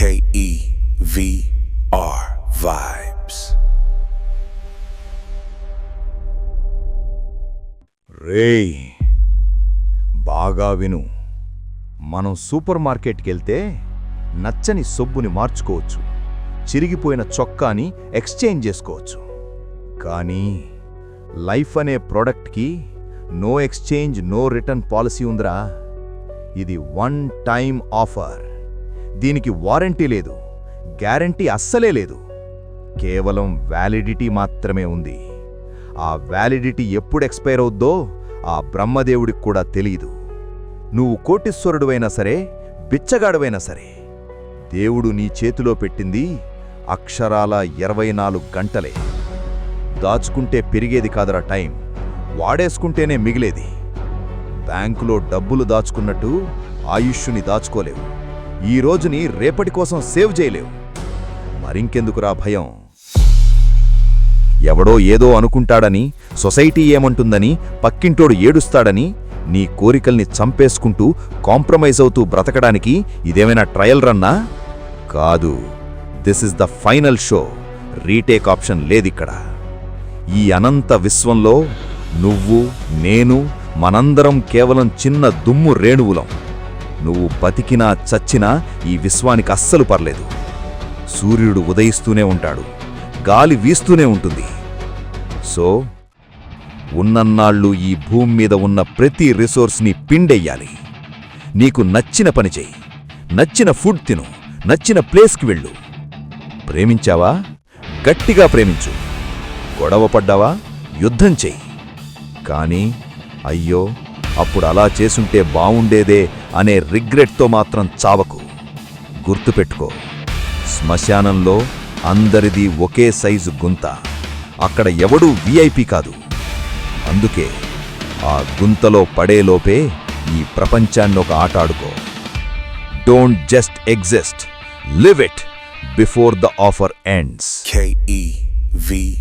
KEVR Vibes. రేయ్ బాగా విను. మనం సూపర్ మార్కెట్కి వెళ్తే నచ్చని సొబ్బుని మార్చుకోవచ్చు, చిరిగిపోయిన చొక్కాని ఎక్స్చేంజ్ చేసుకోవచ్చు. కానీ లైఫ్ అనే ప్రోడక్ట్కి no exchange no return policy ఉందిరా. ఇది వన్ టైం ఆఫర్. దీనికి వారంటీ లేదు, గ్యారంటీ అస్సలే లేదు. కేవలం వ్యాలిడిటీ మాత్రమే ఉంది. ఆ వ్యాలిడిటీ ఎప్పుడు ఎక్స్పైర్ అవుద్దో ఆ బ్రహ్మదేవుడికి కూడా తెలీదు. నువ్వు కోటీశ్వరుడువైనా సరే, బిచ్చగాడువైనా సరే, దేవుడు నీ చేతిలో పెట్టింది అక్షరాల 24 గంటలే. దాచుకుంటే పెరిగేది కాదరా టైం, వాడేసుకుంటేనే మిగిలేది. బ్యాంకులో డబ్బులు దాచుకున్నట్టు ఆయుష్ని దాచుకోలేవు. ఈ రోజుని రేపటి కోసం సేవ్ చేయలేవు. మరింకెందుకురా భయం? ఎవడో ఏదో అనుకుంటాడని, సొసైటీ ఏమంటుందని, పక్కింటోడు ఏడుస్తాడని నీ కోరికల్ని చంపేసుకుంటూ కాంప్రమైజ్ అవుతూ బ్రతకడానికి ఇదేమైనా ట్రయల్ రన్నా? కాదు, this is the final show. Retake option లేదిక్కడ. ఈ అనంత విశ్వంలో నువ్వు, నేను, మనందరం కేవలం చిన్న దుమ్ము రేణువులం. నువ్వు బతికినా చచ్చినా ఈ విశ్వానికి అస్సలు పర్లేదు. సూర్యుడు ఉదయిస్తూనే ఉంటాడు, గాలి వీస్తూనే ఉంటుంది. సో ఉన్నన్నాళ్ళు ఈ భూమి మీద ఉన్న ప్రతి రిసోర్స్ని పిండెయ్యాలి. నీకు నచ్చిన పని చెయ్యి, నచ్చిన ఫుడ్ తిను, నచ్చిన ప్లేస్కి వెళ్ళు. ప్రేమించావా? గట్టిగా ప్రేమించు. గొడవపడ్డావా? యుద్ధం చెయ్యి. కానీ అయ్యో అప్పుడు అలా చేసుంటే బావుండేదే అనే రిగ్రెట్తో మాత్రం చావకు. గుర్తుపెట్టుకో, శ్మశానంలో అందరిది ఒకే సైజు గుంత. అక్కడ ఎవడూ వీఐపీ కాదు. అందుకే ఆ గుంతలో పడేలోపే ఈ ప్రపంచాన్ని ఒక ఆట ఆడుకో. Don't just exist, live it before the offer ends. KEVR